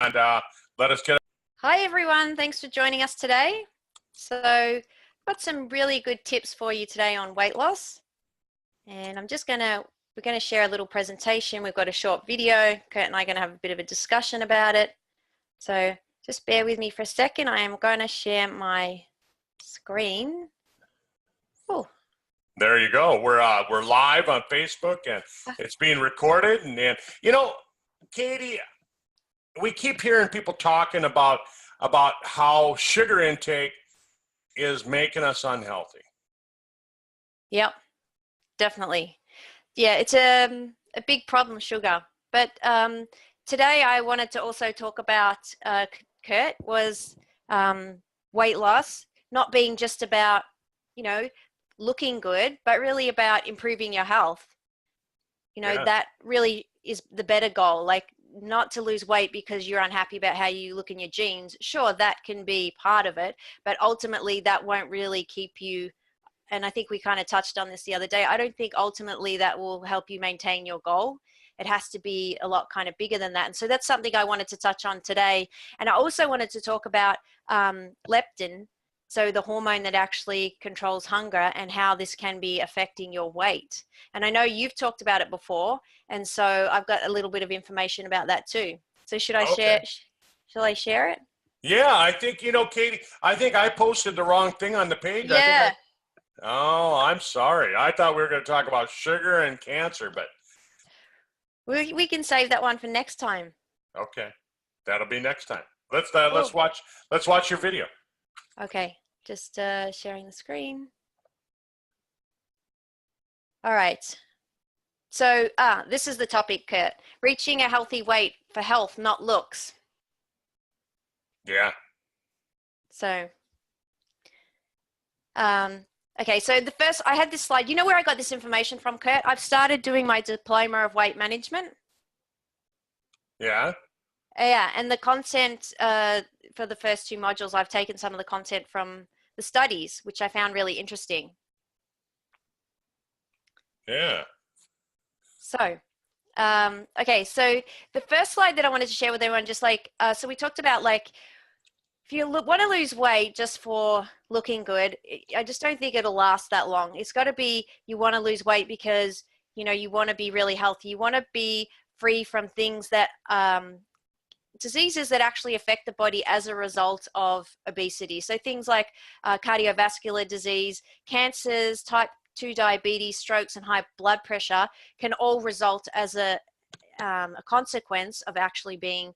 and let us get. Hi everyone, thanks for joining us today. So I've got some really good tips for you today on weight loss. And we're gonna share a little presentation. We've got a short video. Kurt and I are gonna have a bit of a discussion about it. So just bear with me for a second. I am gonna share my screen. Oh, There you go. We're live on Facebook and it's being recorded. And Katie, we keep hearing people talking about how sugar intake is making us unhealthy. yep, definitely. Yeah, it's a big problem, sugar. But today I wanted to also talk about, Kurt, was weight loss not being just about, looking good, but really about improving your health. Yeah. That really is the better goal. Like, not to lose weight because you're unhappy about how you look in your jeans. Sure, that can be part of it, but ultimately that won't really keep you. And I think we kind of touched on this the other day. I don't think ultimately that will help you maintain your goal. It has to be a lot kind of bigger than that. And so that's something I wanted to touch on today. And I also wanted to talk about leptin, so the hormone that actually controls hunger, and how this can be affecting your weight. And I know you've talked about it before, and so I've got a little bit of information about that too. So should I share? Shall I share it? Yeah, I think, Katie, I think I posted the wrong thing on the page. Yeah. Oh, I'm sorry. I thought we were going to talk about sugar and cancer, but We can save that one for next time. okay. That'll be next time. Let's Cool. watch your video. Okay, just sharing the screen. All right. So this is the topic, Kurt. Reaching a healthy weight for health, not looks. Yeah. So, okay, so I had this slide. You know where I got this information from, Kurt? I've started doing my diploma of weight management. Yeah. Yeah, and the content for the first two modules, I've taken some of the content from the studies, which I found really interesting. Yeah. So, okay, so the first slide that I wanted to share with everyone, just like, so we talked about, like, if you want to lose weight just for looking good, I just don't think it'll last that long. It's got to be, you want to lose weight because, you want to be really healthy. You want to be free from things that, diseases that actually affect the body as a result of obesity. So things like cardiovascular disease, cancers, type 2 diabetes, strokes, and high blood pressure can all result as a consequence of actually being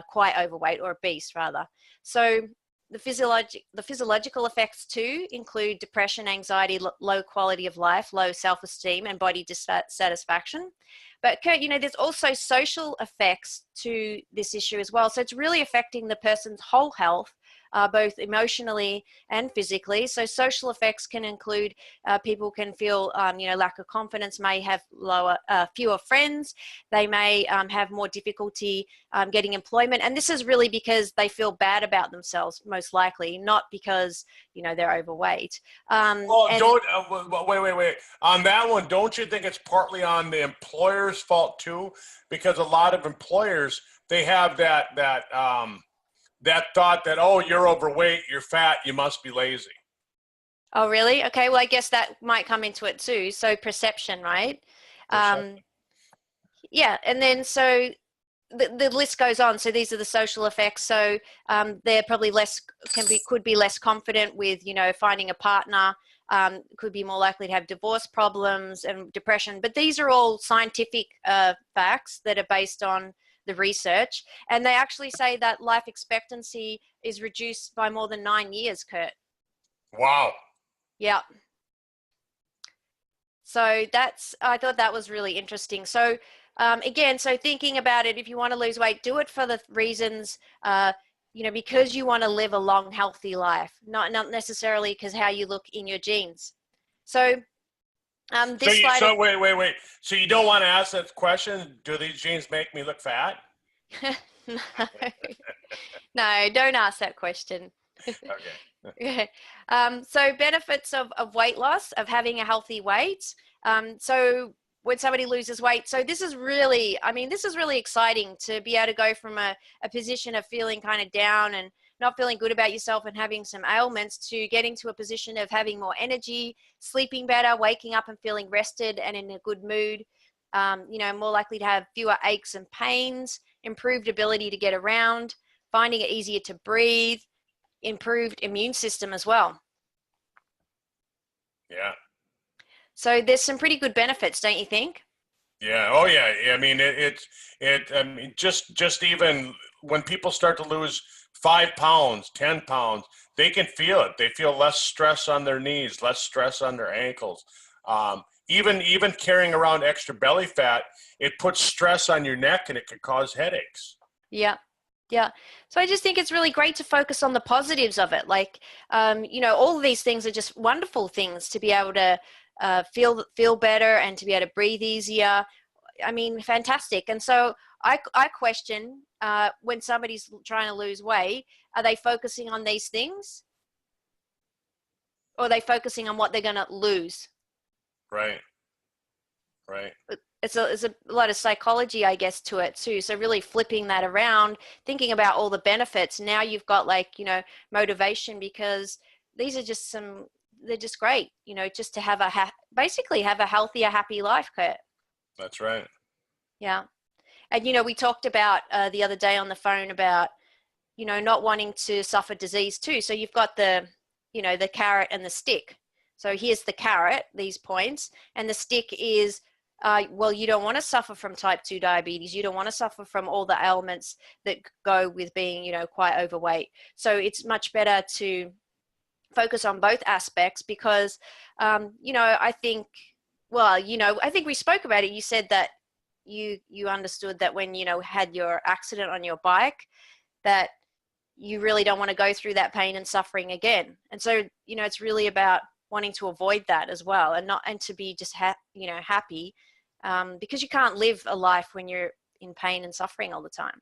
quite overweight, or obese rather. So the physiological effects too include depression, anxiety, low quality of life, low self-esteem, and body dissatisfaction. But Kurt, there's also social effects to this issue as well. So it's really affecting the person's whole health, both emotionally and physically. So social effects can include people can feel, lack of confidence, may have fewer friends. They may have more difficulty getting employment. And this is really because they feel bad about themselves, most likely, not because, they're overweight. Wait. On that one, don't you think it's partly on the employer's fault too? Because a lot of employers, they have that thought that, oh, you're overweight, you're fat, you must be lazy. Oh, really? Okay, well, I guess that might come into it too. So perception, right? Yeah, and then so the list goes on. So these are the social effects. So they're probably could be less confident with, finding a partner, could be more likely to have divorce problems and depression. But these are all scientific facts that are based on the research. And they actually say that life expectancy is reduced by more than 9 years, Kurt. Wow. Yeah. So I thought that was really interesting. So again, so thinking about it, if you want to lose weight, do it for the reasons, because you want to live a long, healthy life, not necessarily because how you look in your jeans. So wait. So you don't want to ask that question, do these jeans make me look fat? No, no, don't ask that question. Okay. So benefits of weight loss, of having a healthy weight. So when somebody loses weight. So this is really, I mean, this is really exciting to be able to go from a position of feeling kind of down and not feeling good about yourself and having some ailments to getting to a position of having more energy, sleeping better, waking up and feeling rested and in a good mood, you know, more likely to have fewer aches and pains, improved ability to get around, finding it easier to breathe, improved immune system as well. Yeah. So there's some pretty good benefits, don't you think? Yeah. Oh, yeah. I mean, I mean, just even when people start to lose 5 pounds, 10 pounds, they can feel it. They feel less stress on their knees, less stress on their ankles. Even carrying around extra belly fat, it puts stress on your neck and it can cause headaches. Yeah. Yeah. So I just think it's really great to focus on the positives of it. Like, you know, all of these things are just wonderful things to be able to feel better and to be able to breathe easier. I mean, fantastic. And so I question when somebody's trying to lose weight, are they focusing on these things? Or are they focusing on what they're going to lose? Right. Right. It's a lot of psychology, I guess, to it too. So really flipping that around, thinking about all the benefits. Now you've got, like, you know, motivation, because these are just they're just great, you know, just to have basically have a healthier, happy life, Kurt. That's right. Yeah. And, you know, we talked about the other day on the phone about, you know, not wanting to suffer disease too. So you've got the, you know, the carrot and the stick. So here's the carrot, these points, and the stick is, well, you don't want to suffer from type 2 diabetes. You don't want to suffer from all the ailments that go with being, you know, quite overweight. So it's much better to focus on both aspects because, you know, I think, well, you know, I think we spoke about it. You said that you understood that when, you know, had your accident on your bike, that you really don't want to go through that pain and suffering again. And so, you know, it's really about wanting to avoid that as well, and to be just you know, happy, because you can't live a life when you're in pain and suffering all the time.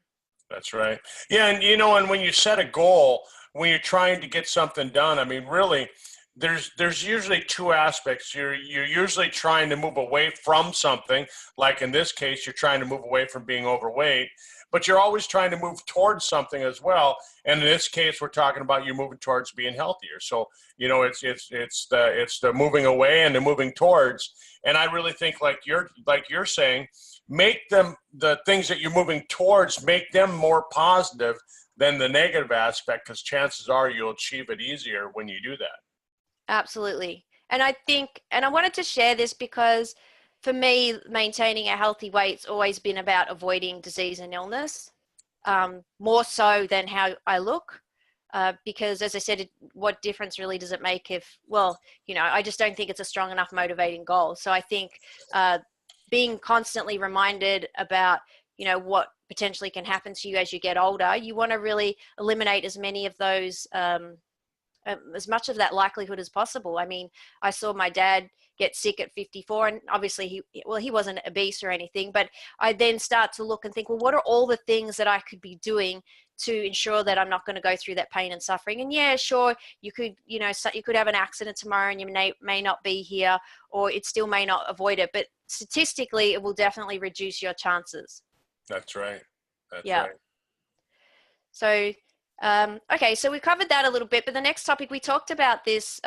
That's right. Yeah, and you know, and when you set a goal, when you're trying to get something done, I mean, really, there's usually two aspects. You're usually trying to move away from something, like in this case, you're trying to move away from being overweight, but you're always trying to move towards something as well. And in this case, we're talking about you moving towards being healthier. So, you know, it's the moving away and the moving towards. And I really think, like you're saying, make them, the things that you're moving towards, make them more positive than the negative aspect, because chances are you'll achieve it easier when you do that. Absolutely. And I think, and I wanted to share this because for me, maintaining a healthy weight's always been about avoiding disease and illness, more so than how I look. Because as I said, what difference really does it make if, well, you know, I just don't think it's a strong enough motivating goal. So I think being constantly reminded about, you know, what potentially can happen to you as you get older, you want to really eliminate as many of those, as much of that likelihood as possible. I mean, I saw my dad get sick at 54, and obviously he wasn't obese or anything, but I then start to look and think, well, what are all the things that I could be doing to ensure that I'm not going to go through that pain and suffering? And yeah, sure, you could, you know, you could have an accident tomorrow and you may not be here, or it still may not avoid it, but statistically it will definitely reduce your chances. That's right. That's yeah. right. So, okay, so we covered that a little bit, but the next topic, we talked about this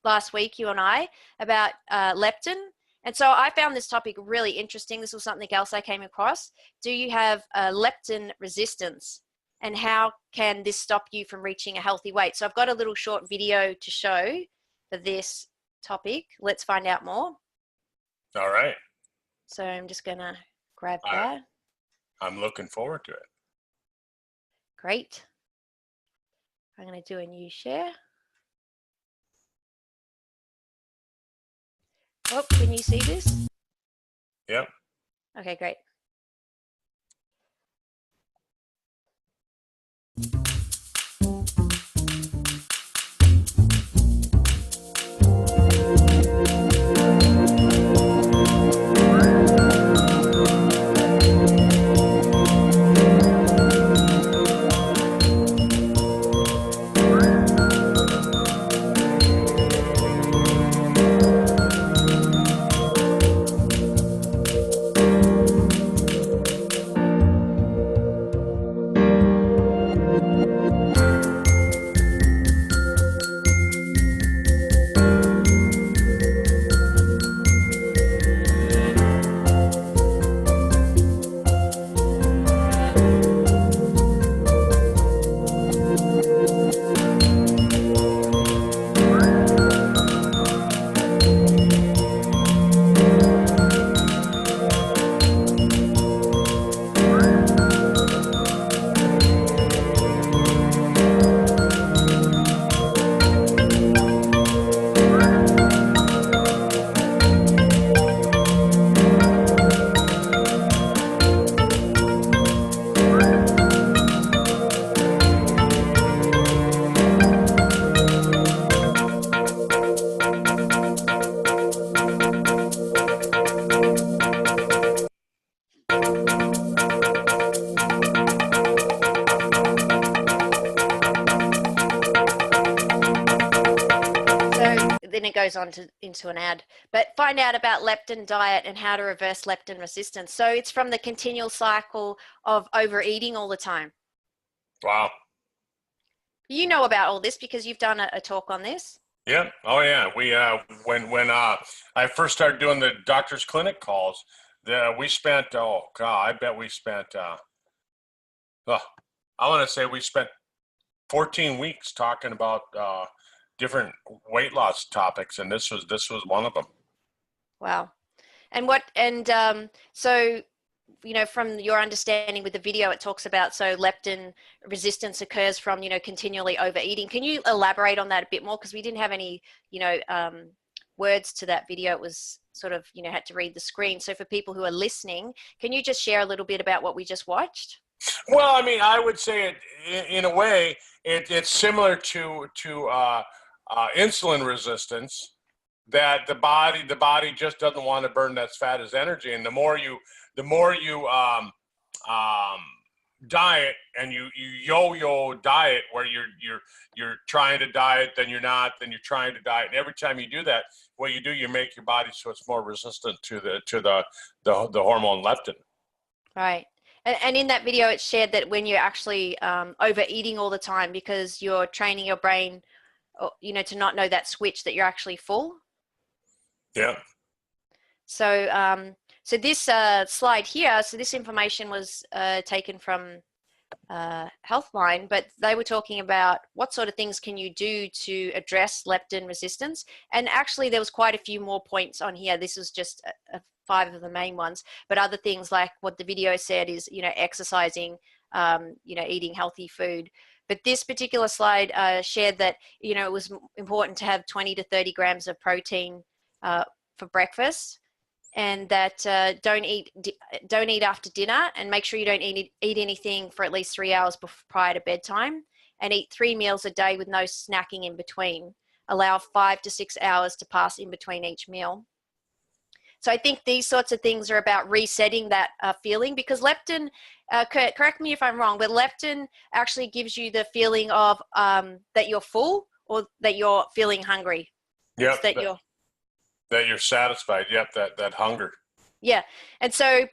last week, you and I, about leptin. And so I found this topic really interesting. This was something else I came across. Do you have leptin resistance? And how can this stop you from reaching a healthy weight? So I've got a little short video to show for this topic. Let's find out more. All right. So I'm just going to grab that. I'm looking forward to it. Great. I'm going to do a new share. Oh, can you see this? Yep. Okay, great. it goes on into an ad. But find out about leptin diet and how to reverse leptin resistance. So it's from the continual cycle of overeating all the time. Wow. You know about all this because you've done a talk on this. Yeah. Oh yeah. We when I first started doing the doctor's clinic calls, we spent, oh God, I bet we spent I want to say we spent 14 weeks talking about different weight loss topics, and this was one of them. Wow. So, from your understanding with the video, it talks about, so leptin resistance occurs from, continually overeating. Can you elaborate on that a bit more? Because we didn't have any, words to that video. It was sort of, had to read the screen. So for people who are listening, can you just share a little bit about what we just watched? Well, I mean, I would say it in a way, it's similar to insulin resistance, that the body just doesn't want to burn that fat as energy, and the more you diet, and you yo-yo diet, where you're trying to diet, then you're not, then you're trying to diet, and every time you do that, what you do, you make your body so it's more resistant to the hormone leptin. Right. And in that video, it shared that when you're actually overeating all the time because you're training your brain, to not know that switch that you're actually full. Yeah. So, so this slide here, so this information was taken from Healthline, but they were talking about what sort of things can you do to address leptin resistance. And actually, there was quite a few more points on here. This was just 5 of the main ones, but other things like what the video said is, exercising, eating healthy food. But this particular slide shared that, it was important to have 20 to 30 grams of protein for breakfast, and that don't eat after dinner, and make sure you don't eat anything for at least 3 hours prior to bedtime, and eat 3 meals a day with no snacking in between. Allow 5 to 6 hours to pass in between each meal. So I think these sorts of things are about resetting that feeling, because leptin, correct me if I'm wrong, but leptin actually gives you the feeling of that you're full, or that you're feeling hungry. Yep, that you're satisfied. Yep, that hunger. Yeah. And so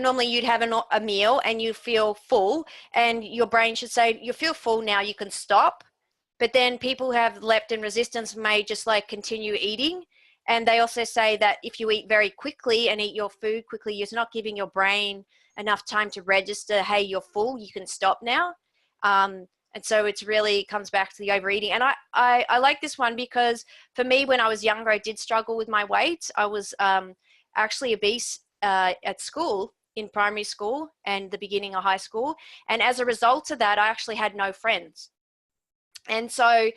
normally you'd have a meal and you feel full, and your brain should say, you feel full now, you can stop. But then people who have leptin resistance may just continue eating. And they also say that if you eat very quickly and eat your food quickly, you're not giving your brain enough time to register, hey, you're full, you can stop now. And so it's really comes back to the overeating. And I like this one because for me, when I was younger, I did struggle with my weight. I was actually obese at school, in primary school and the beginning of high school. And as a result of that, I actually had no friends. And so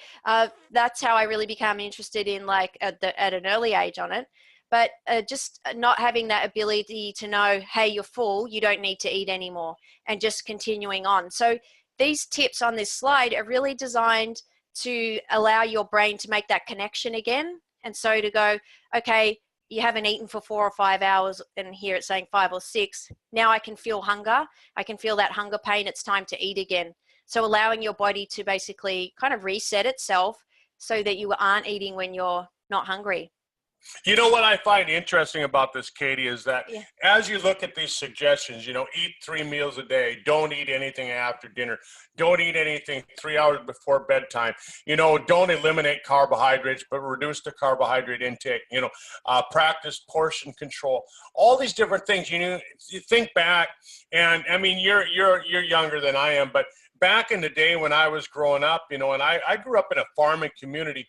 that's how I really became interested in at an early age on it. But just not having that ability to know, hey, you're full, you don't need to eat anymore, and just continuing on. So these tips on this slide are really designed to allow your brain to make that connection again. And so to go, okay, you haven't eaten for 4 or 5 hours, and here it's saying 5 or 6. Now I can feel hunger. I can feel that hunger pain. It's time to eat again. So allowing your body to basically kind of reset itself so that you aren't eating when you're not hungry. You know what I find interesting about this, Katie, is that as you look at these suggestions, eat 3 meals a day, don't eat anything after dinner, don't eat anything 3 hours before bedtime, don't eliminate carbohydrates, but reduce the carbohydrate intake, practice portion control, all these different things. You think back, and I mean, you're younger than I am, but back in the day when I was growing up, and I grew up in a farming community,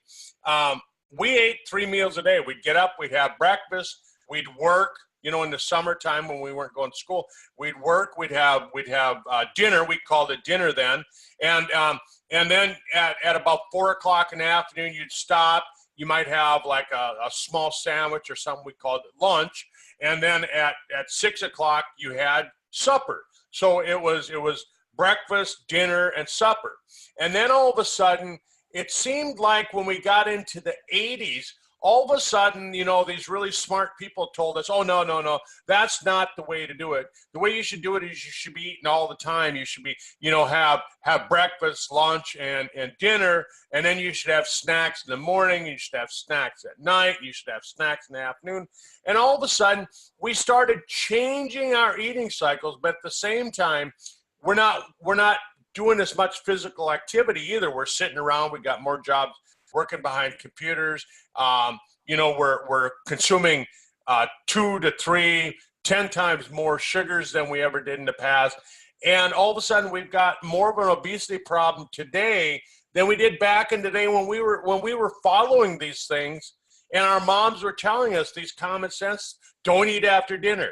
we ate 3 meals a day. We'd get up, we'd have breakfast, we'd work, in the summertime when we weren't going to school, we'd work, we'd have dinner, we called it dinner then. And then at about 4 o'clock in the afternoon, you'd stop. You might have a small sandwich or something, we called it lunch. And then at 6 o'clock, you had supper. So it was breakfast, dinner, and supper. And then all of a sudden, it seemed like when we got into the 80s, all of a sudden, these really smart people told us, oh, no, no, no, that's not the way to do it. The way you should do it is you should be eating all the time. You should be, have breakfast, lunch, and dinner, and then you should have snacks in the morning. You should have snacks at night. You should have snacks in the afternoon. And all of a sudden, we started changing our eating cycles, but at the same time, we're not doing as much physical activity either. We're sitting around. We got more jobs working behind computers. We're consuming 2 to 3, 10 times more sugars than we ever did in the past. And all of a sudden, we've got more of an obesity problem today than we did back in the day when we were following these things. And our moms were telling us these common sense: don't eat after dinner,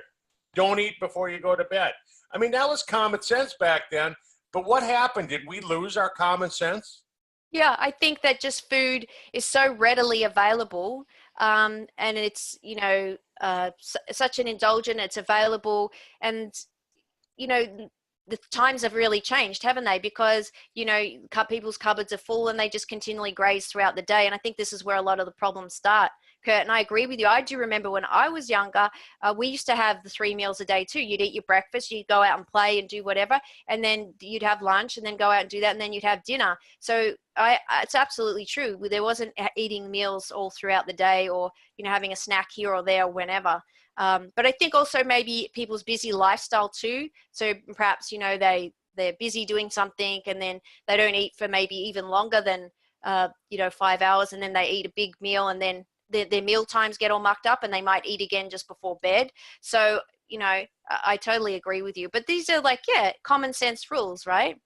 don't eat before you go to bed. I mean, that was common sense back then. But what happened? Did we lose our common sense? Yeah, I think that just food is so readily available, and it's such an indulgent. It's available, and the times have really changed, haven't they? Because people's cupboards are full, and they just continually graze throughout the day. And I think this is where a lot of the problems start, Kurt. And I agree with you. I do remember when I was younger, we used to have the 3 meals a day too. You'd eat your breakfast, you'd go out and play and do whatever, and then you'd have lunch, and then go out and do that, and then you'd have dinner. So it's absolutely true. There wasn't eating meals all throughout the day, or having a snack here or there whenever. But I think also maybe people's busy lifestyle too. So perhaps they're busy doing something, and then they don't eat for maybe even longer than 5 hours, and then they eat a big meal, and then their meal times get all mucked up, and they might eat again just before bed. So I totally agree with you. But these are common sense rules, right?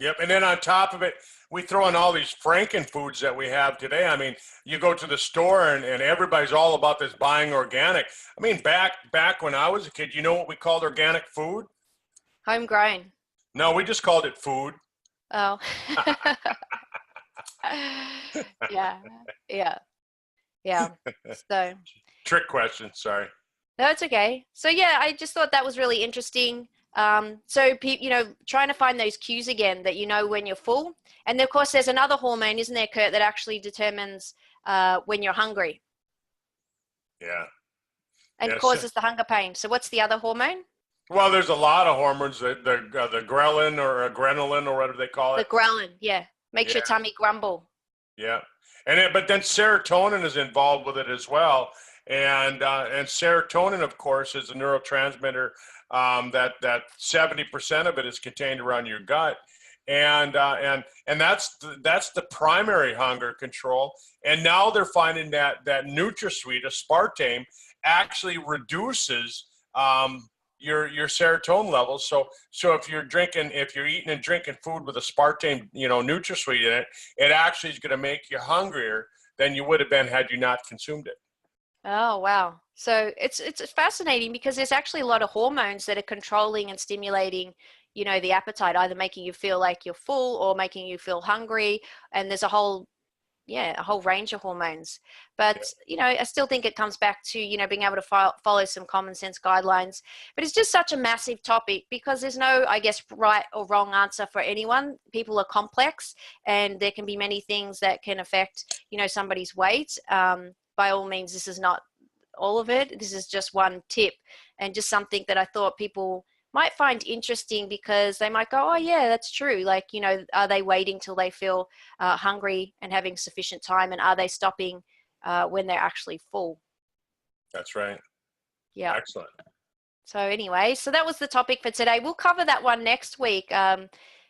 Yep. And then on top of it, we throw in all these Franken foods that we have today. I mean, you go to the store and everybody's all about this buying organic. I mean, back when I was a kid, you know what we called organic food? Homegrown. No, we just called it food. Oh. Yeah. So. Trick question. Sorry. No, it's okay. So I just thought that was really interesting. So trying to find those cues again that when you're full. And of course, there's another hormone, isn't there, Kurt, that actually determines when you're hungry. Yeah. And causes the hunger pain. So what's the other hormone? Well, there's a lot of hormones, the ghrelin or adrenaline or whatever they call it. The ghrelin, yeah. Makes your tummy grumble. Yeah. But then serotonin is involved with it as well. And serotonin, of course, is a neurotransmitter that 70% of it is contained around your gut. And that's the primary hunger control. And now they're finding that NutraSweet, aspartame, actually reduces your serotonin levels. So if you're eating and drinking food with aspartame, NutraSweet in it, it actually is going to make you hungrier than you would have been had you not consumed it. Oh, wow. So it's fascinating because there's actually a lot of hormones that are controlling and stimulating, the appetite, either making you feel like you're full or making you feel hungry. And there's a whole range of hormones. But, I still think it comes back to, being able to follow some common sense guidelines. But it's just such a massive topic because there's no, I guess, right or wrong answer for anyone. People are complex, and there can be many things that can affect, somebody's weight. By all means, this is not all of it. This is just one tip and just something that I thought people might find interesting because they might go, oh yeah, that's true. Like, are they waiting till they feel hungry and having sufficient time? And are they stopping when they're actually full? That's right. Yeah. Excellent. So anyway, so that was the topic for today. We'll cover that one next week.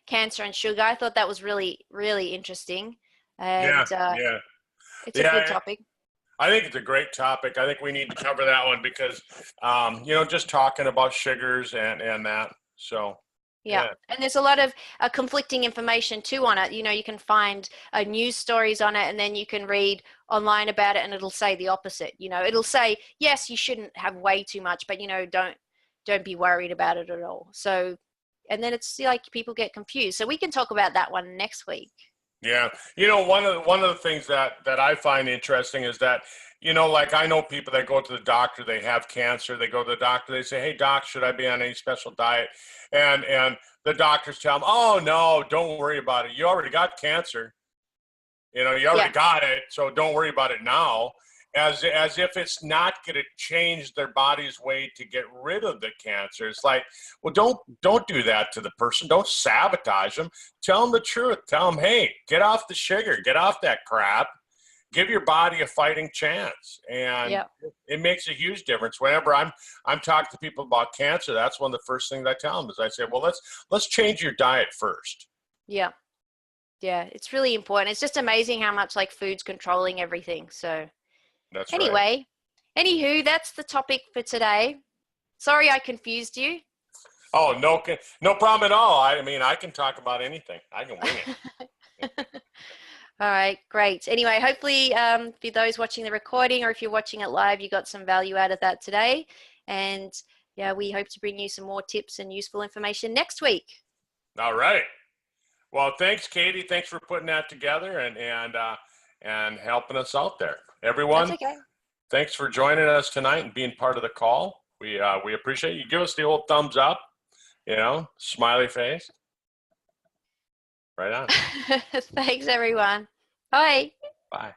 Cancer and sugar. I thought that was really, really interesting. And it's a good topic. I think it's a great topic. I think we need to cover that one because, just talking about sugars and that. So, yeah. And there's a lot of conflicting information too on it. You can find news stories on it, and then you can read online about it, and it'll say the opposite. It'll say, yes, you shouldn't have way too much, but, don't be worried about it at all. So, and then it's like people get confused. So we can talk about that one next week. Yeah. One of the things that I find interesting is that, like I know people that go to the doctor, they have cancer, they go to the doctor, they say, hey doc, should I be on any special diet? And the doctors tell them, oh no, don't worry about it. You already got cancer. You already got it. So don't worry about it now. as if it's not going to change their body's way to get rid of the cancer. It's like, well, don't do that to the person. Don't sabotage them. Tell them the truth. Tell them, hey, get off the sugar, get off that crap. Give your body a fighting chance, and Yeah. it makes a huge difference. Whenever I'm talking to people about cancer, that's one of the first things I tell them is I say, well, let's change your diet first. Yeah. Yeah, it's really important. It's just amazing how much like food's controlling everything. So That's right. anyway, anywho, that's the topic for today. Sorry I confused you. Oh, no problem at all. I mean, I can talk about anything. I can wing it. All right, great. Anyway, hopefully for those watching the recording or if you're watching it live, you got some value out of that today. And yeah, we hope to bring you some more tips and useful information next week. All right. Well, thanks, Katie. Thanks for putting that together and helping us out there. Everyone, That's okay. thanks for joining us tonight and being part of the call. We appreciate you. Give us the old thumbs up, smiley face. Right on. Thanks, everyone. Bye. Bye.